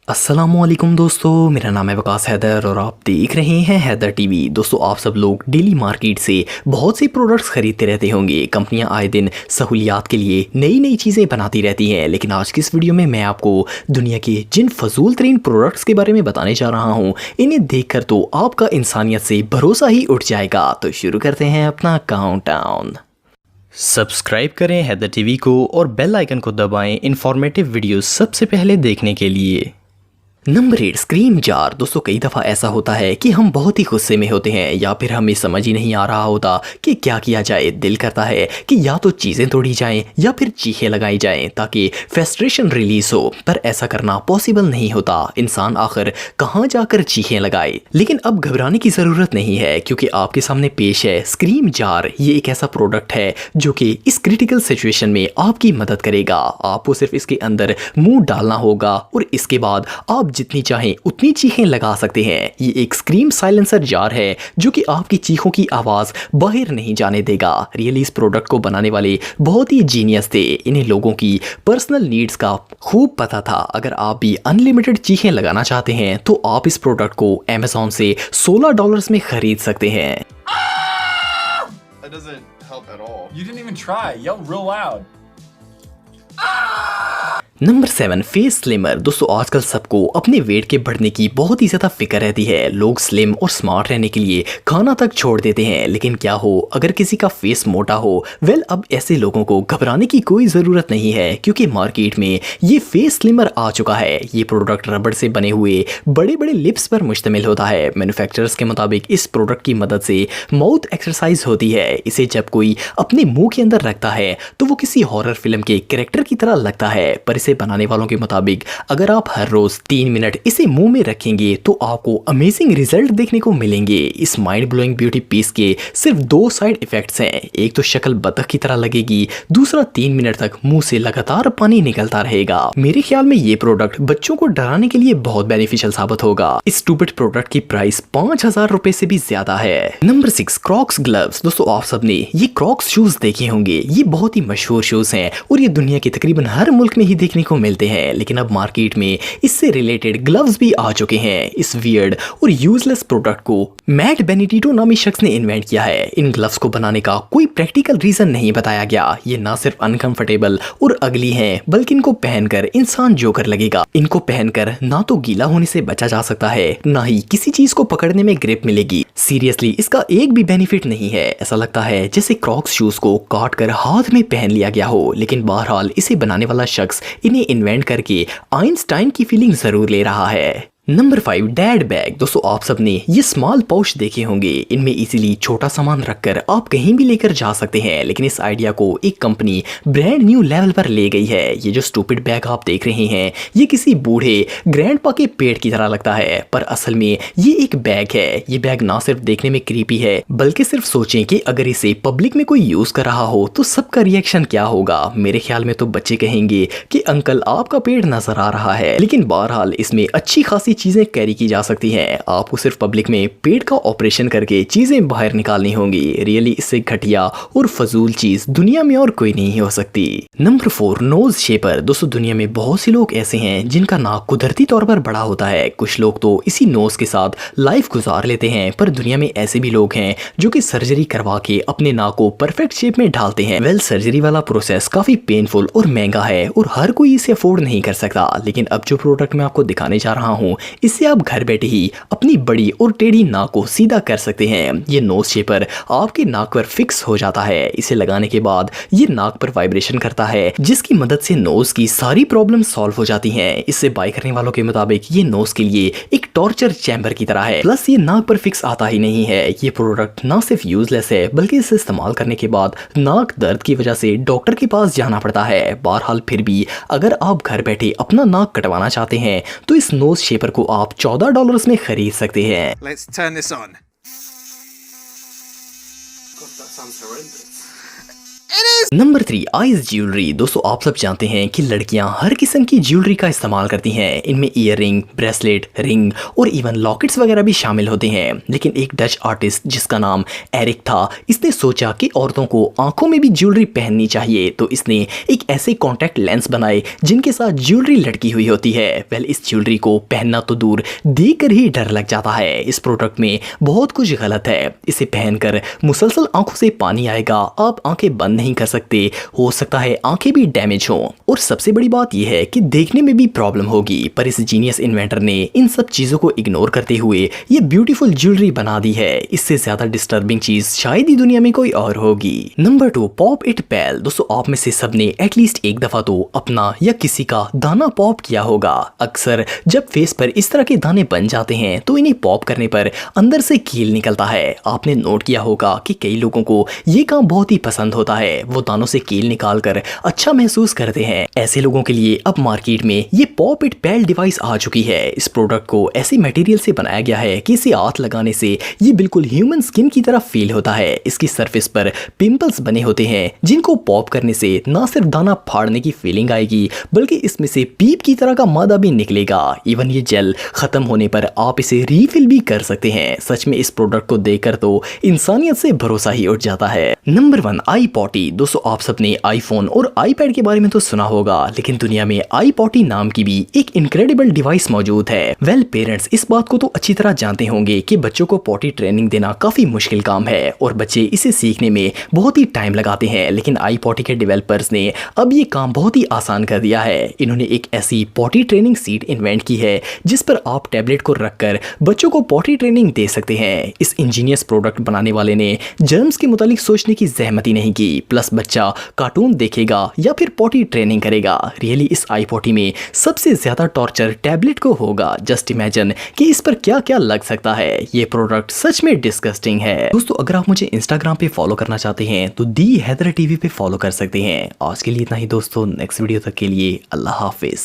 अस्सलामुअलैकुम दोस्तों, मेरा नाम है वकास हैदर और आप देख रहे हैं हैदर टीवी। दोस्तों, आप सब लोग डेली मार्केट से बहुत सी प्रोडक्ट्स खरीदते रहते होंगे। कंपनियां आए दिन सहूलियात के लिए नई नई चीज़ें बनाती रहती हैं, लेकिन आज की इस वीडियो में मैं आपको दुनिया के जिन फजूल तरीन प्रोडक्ट्स के बारे में बताने जा रहा हूँ, इन्हें देखकर तो आपका इंसानियत से भरोसा ही उठ जाएगा। तो शुरू करते हैं अपना काउंटडाउन। सब्सक्राइब करें हैदर टीवी को और बेल आइकन को दबाएं इंफॉर्मेटिव वीडियोस सबसे पहले देखने के लिए। Number 8, scream jar. दोस्तों, कई दफ़ा ऐसा होता है कि हम बहुत ही गुस्से में होते हैं या फिर हमें समझ ही नहीं आ रहा होता कि क्या किया जाए। दिल करता है कि या तो चीज़ें तोड़ी जाएं या फिर चीखें लगाई जाएं ताकि फ्रस्ट्रेशन रिलीज हो, पर ऐसा करना पॉसिबल नहीं होता। इंसान आखिर कहाँ जाकर चीखें लगाए। लेकिन अब घबराने की ज़रूरत नहीं है, क्योंकि आपके सामने पेश है स्क्रीम जार। ये एक ऐसा प्रोडक्ट है जो कि इस क्रिटिकल सिचुएशन में आपकी मदद करेगा। आपको सिर्फ इसके अंदर मुंह डालना होगा और इसके बाद आप जितनी चाहें उतनी चीखें लगा सकते हैं। ये एक स्क्रीम साइलेंसर जार है जो कि आपकी चीखों की आवाज बाहर नहीं जाने देगा। रियली इस प्रोडक्ट को बनाने वाले बहुत ही जीनियस थे। इन्हें लोगों की पर्सनल नीड्स का खूब पता था। अगर आप भी अनलिमिटेड चीखें लगाना चाहते हैं तो आप इस प्रोडक्ट को Amazon से $16 में खरीद सकते हैं। That doesn't help at all. You didn't even try. Yell real loud. Number 7, face slimmer. दोस्तों, आजकल सबको अपने वेट के बढ़ने की बहुत ही ज़्यादा फिक्र रहती है। लोग स्लिम और स्मार्ट रहने के लिए खाना तक छोड़ देते हैं, लेकिन क्या हो अगर किसी का फेस मोटा हो। वेल, अब ऐसे लोगों को घबराने की कोई ज़रूरत नहीं है, क्योंकि मार्केट में ये फेस स्लिमर आ चुका है। ये प्रोडक्ट रबड़ से बने हुए बड़े बड़े लिप्स पर मुश्तमिल होता है। मैन्युफैक्चरर्स के मुताबिक इस प्रोडक्ट की मदद से माउथ एक्सरसाइज होती है। इसे जब कोई अपने मुंह के अंदर रखता है तो वो किसी हॉरर फिल्म के कैरेक्टर की तरह लगता है, पर इसे बनाने वालों के मुताबिक अगर आप हर रोज 3 मिनट इसे मुंह में रखेंगे तो आपको अमेजिंग रिजल्ट देखने को मिलेंगे। इस माइंड ब्लोइंग ब्यूटी पीस के सिर्फ 2 साइड इफेक्ट्स हैं। एक तो शक्ल बतख की तरह लगेगी, दूसरा 3 मिनट तक मुंह से लगातार पानी निकलता रहेगा। मेरे ख्याल में ये प्रोडक्ट बच्चों को डराने के लिए बहुत बेनिफिशियल साबित होगा। इस स्टूपिड प्रोडक्ट की प्राइस 5000 रुपए से भी ज्यादा है। Number 6, Crocs gloves. दोस्तों, आप सबने ये क्रॉक्स शूज देखे होंगे। ये बहुत ही मशहूर शूज हैं और ये दुनिया के तकरीबन हर मुल्क में ही देखने को मिलते हैं, लेकिन अब मार्केट में इससे रिलेटेड ग्लव्स भी आ चुके हैं। इस वियर्ड और यूजलेस प्रोडक्ट को मैट बेनिडिटो नामी शख्स ने इन्वेंट किया है। इन ग्लव्स को बनाने का कोई प्रैक्टिकल रीजन नहीं बताया गया। ये ना सिर्फ अनकंफर्टेबल और अगली हैं, बल्कि इनको पहनकर इंसान जोकर लगेगा। इनको पहनकर ना तो गीला होने से बचा जा सकता है, ना ही किसी चीज को पकड़ने में ग्रिप मिलेगी। सीरियसली, इसका एक भी बेनिफिट नहीं है। ऐसा लगता है जैसे क्रॉक्स शूज को काट कर हाथ में पहन लिया गया हो। लेकिन बहरहाल इसे बनाने वाला शख्स इन्हें इन्वेंट करके आइंस्टाइन की फीलिंग जरूर ले रहा है। Number 5, dad bag. दोस्तों, आप सबने ये स्मॉल पाउच देखे होंगे। इनमें इजीली छोटा सामान रखकर आप कहीं भी लेकर जा सकते हैं, लेकिन इस आइडिया को एक कंपनी ब्रांड न्यू लेवल पर ले गई है। ये जो स्टूपिड बैग आप देख रहे हैं, ये किसी बूढ़े ग्रैंडपा के पेट की तरह लगता है, पर असल में ये एक बैग है। ये बैग ना सिर्फ देखने में क्रीपी है, बल्कि सिर्फ सोचें कि अगर इसे पब्लिक में कोई यूज कर रहा हो तो सबका रिएक्शन क्या होगा। मेरे ख्याल में तो बच्चे कहेंगे कि अंकल आपका पेट नजर आ रहा है। लेकिन बहरहाल इसमें अच्छी खासी चीजें कैरी की जा सकती हैं। आपको सिर्फ पब्लिक में पेट का ऑपरेशन करके चीजें बाहर निकालनी होंगी। रियली इससे घटिया और फजूल चीज दुनिया में और कोई नहीं हो सकती। Number 4, nose shaper. दोस्तों, दुनिया में बहुत से लोग ऐसे हैं जिनका नाक कुदरती तौर पर बड़ा होता है। कुछ लोग तो इसी नोज के साथ लाइफ गुजार लेते हैं, पर दुनिया में ऐसे भी लोग हैं जो कि सर्जरी करवा के अपने नाक को परफेक्ट शेप में ढालते हैं। वेल, सर्जरी वाला प्रोसेस काफी पेनफुल और महंगा है और हर कोई इसे अफोर्ड नहीं कर सकता। लेकिन अब जो प्रोडक्ट मैं आपको दिखाने जा रहा हूँ, इससे आप घर बैठे ही अपनी बड़ी और टेढ़ी नाक को सीधा कर सकते हैं। ये नोज शेपर आपके नाक पर फिक्स हो जाता है। इसे लगाने के बाद ये नाक पर वाइब्रेशन करता है, जिसकी मदद से नोज की सारी प्रॉब्लम सॉल्व हो जाती हैं। इससे बाय करने वालों के मुताबिक ये नोज के लिए एक टॉर्चर चैम्बर की तरह है। प्लस ये नाक पर फिक्स आता ही नहीं है। ये प्रोडक्ट ना सिर्फ यूजलेस है, बल्कि इसे इस्तेमाल करने के बाद नाक दर्द की वजह से डॉक्टर के पास जाना पड़ता है। बहरहाल, फिर भी अगर आप घर बैठे अपना नाक कटवाना चाहते हैं तो इस नोज शेपर को आप $14 में खरीद सकते हैं। Let's turn this on. God, that sounds horrendous. Number 3, eyes jewellery. दोस्तों आप सब जानते हैं कि लड़कियां हर किस्म की ज्वेलरी का इस्तेमाल करती हैं। इनमें ईयररिंग, ब्रेसलेट, रिंग और इवन लॉकेट्स वगैरह भी शामिल होते हैं। लेकिन एक डच आर्टिस्ट जिसका नाम एरिक था, इसने सोचा कि औरतों को आंखों में भी ज्वेलरी पहननी चाहिए, तो इसने एक ऐसे कॉन्टैक्ट लेंस बनाए जिनके साथ ज्वेलरी लटकी हुई होती है। वेल, इस ज्वेलरी को पहनना तो दूर, देखकर ही डर लग जाता है। इस प्रोडक्ट में बहुत कुछ गलत है। इसे पहनकर मुसलसल आंखों से पानी आएगा, आप आंखें बंद नहीं कर सकते, हो सकता है आंखें भी डैमेज हों। और सबसे बड़ी बात यह है कि देखने में भी प्रॉब्लम होगी। पर इस जीनियस इन्वेंटर ने इन सब चीजों को इग्नोर करते हुए ये ब्यूटीफुल ज्वेलरी बना दी है। इससे ज्यादा डिस्टर्बिंग चीज शायद ही दुनिया में कोई और होगी। नंबर 2, पॉप इट पेल। दोस्तों आप में से सबने एटलीस्ट एक दफा तो अपना या किसी का दाना पॉप किया होगा। अक्सर जब फेस पर इस तरह के दाने बन जाते हैं तो इन्हें पॉप करने पर अंदर से कील निकलता है। आपने नोट किया होगा कि कई लोगों को ये काम बहुत ही पसंद होता है। वो दानों से कील निकालकर अच्छा महसूस करते हैं। ऐसे लोगों के लिए अब मार्केट में ये पॉप इट पेल डिवाइस आ चुकी है। इस प्रोडक्ट को ऐसे मटेरियल से बनाया गया है कि इसे हाथ लगाने से ये बिल्कुल ह्यूमन स्किन की तरह फील होता है। इसकी सरफेस पर पिंपल्स बने होते हैं जिनको पॉप करने से ना सिर्फ दाना फाड़ने की फीलिंग आएगी, बल्कि इसमें से पीप की तरह का मादा भी निकलेगा। इवन ये जेल खत्म होने पर आप इसे रीफिल भी कर सकते हैं। सच में इस प्रोडक्ट को देखकर तो इंसानियत से भरोसा ही उठ जाता है। नंबर 1, आई पॉटी। दोस्तों आप सबने आईफोन और आईपैड के बारे में तो सुना होगा, लेकिन दुनिया में आई पॉटी नाम की भी एक इनक्रेडिबल डिवाइस मौजूद है। वेल, पेरेंट्स इस बात को तो अच्छी तरह जानते होंगे कि बच्चों को पॉटी ट्रेनिंग देना काफी मुश्किल काम है और बच्चे इसे सीखने में बहुत ही टाइम लगाते हैं। लेकिन आई पॉटी के डेवलपर्स ने अब ये काम बहुत ही आसान कर दिया है। इन्होंने एक ऐसी पॉटी ट्रेनिंग सीट इन्वेंट की है जिस पर आप टैबलेट को रखकर बच्चों को पॉटी ट्रेनिंग दे सकते हैं। इस इंजीनियस प्रोडक्ट बनाने वाले ने जर्म्स के मुतालिक सोचने की जहमत ही नहीं की। प्लस बच्चा कार्टून देखेगा या फिर पॉटी ट्रेनिंग करेगा। रियली इस आई पॉटी में सबसे ज्यादा टॉर्चर टैबलेट को होगा। जस्ट इमेजिन कि इस पर क्या क्या लग सकता है। ये प्रोडक्ट सच में डिस्गस्टिंग है। दोस्तों अगर आप मुझे इंस्टाग्राम पे फॉलो करना चाहते हैं तो दी हैदर टीवी पे फॉलो कर सकते हैं। आज के लिए इतना ही दोस्तों, नेक्स्ट वीडियो तक के लिए अल्लाह हाफिज।